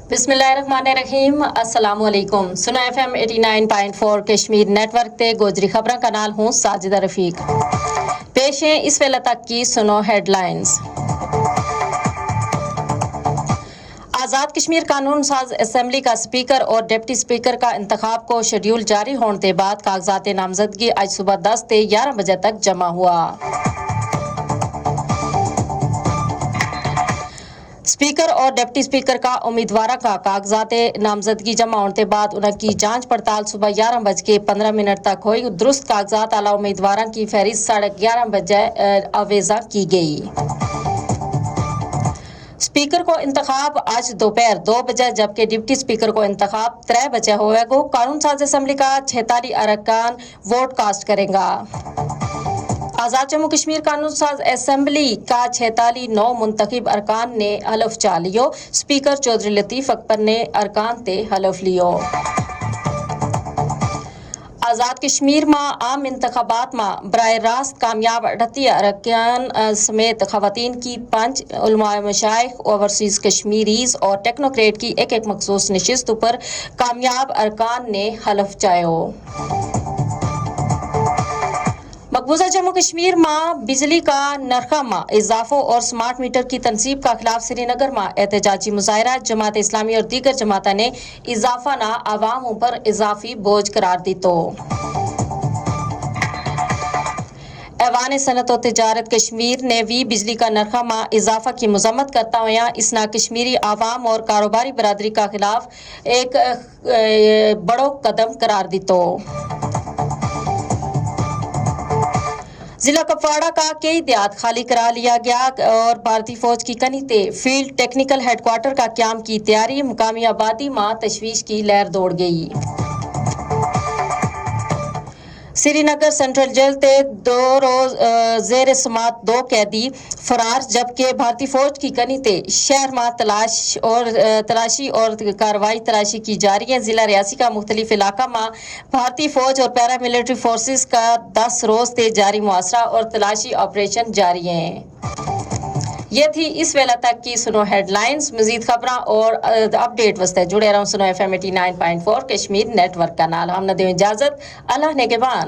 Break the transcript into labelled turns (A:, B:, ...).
A: बिस्मिल्लाहिर्रहमानिर्रहीम। अस्सलाम वालेकुम। सुना FM 89.4 कश्मीर नेटवर्क ते गोजरी खबरां का नाल हूँ साजिदा रफीक। पेश हैं इस वेला तक की सुनो हेडलाइंस। आज़ाद कश्मीर कानून साज असम्बली का स्पीकर और डिप्टी स्पीकर का इंतखाब को शेड्यूल जारी होने के बाद कागजात नामजदगी आज सुबह 10 से 11 बजे तक जमा हुआ। स्पीकर और डिप्टी स्पीकर का उम्मीदवार का कागजात नामजदगी जमा होने के बाद उनकी जांच पड़ताल सुबह 11:15 तक हुई। दुरुस्त कागजात आला उम्मीदवार की फहरिस्त 11:30 बजे आवेजा की गई। स्पीकर को इंतखाब आज दोपहर 2 बजे जबकि डिप्टी स्पीकर को इंतखाब 3 बजे होगा। कानून साज असम्बली का 46 अरकान वोट कास्ट करेगा। आज़ाद जम्मू कश्मीर कानून साज असम्बली का 46 नौ मुंतखब अरकान ने हलफ चा लियो। स्पीकर चौधरी लतीफ अकबर ने अरकान ते हलफ लियो। आज़ाद कश्मीर में आम इंतखाबात में बराह रास्त कामयाब 38 अरकान समेत खवातीन की 5 उलमाए मशाइख ओवरसीज कश्मीरीज और टेक्नोक्रेट की एक मखसूस नशिस्त पर कामयाब अरकान ने हलफ चायो। मकबूजा जम्मू कश्मीर में बिजली का नरखा में इजाफो और स्मार्ट मीटर की तनसीब का खिलाफ श्रीनगर में एहतजाजी मुजाहरा। जमात इस्लामी और दीगर जमाता ने इजाफा ना आवामों पर इजाफी बोझ करार दी। तो ऐवान सनत और तिजारत कश्मीर ने भी बिजली का नरखा में इजाफा की मजम्मत करता हुआ इसना कश्मीरी आवाम और कारोबारी बरादरी का खिलाफ एक बड़ो कदम करार दी। तो जिला कुपवाड़ा का कई देहात खाली करा लिया गया और भारतीय फौज की कनीते फील्ड टेक्निकल हेडक्वार्टर का क्याम की तैयारी। मुकामी आबादी में तशवीश की लहर दौड़ गई। श्रीनगर सेंट्रल जेल ते 2 रोज जेर समात 2 कैदी फरार जबकि भारतीय फौज की कनीते शहर में तलाशी और कार्रवाई तलाशी की जा रही है। जिला रियासी का मुख्तलिफ इलाका में भारतीय फौज और पैरा मिलिट्री फोर्सेस का 10 रोज ते जारी मुआसरा और तलाशी ऑपरेशन जारी है। ये थी इस वेला तक की सुनो हेडलाइंस। मजीद खबरां और अपडेट वास्ते जुड़े रहो सुनो FM 89.4 कश्मीर नेटवर्क का नाल। हम न दें इजाजत। अल्लाह ने के बान।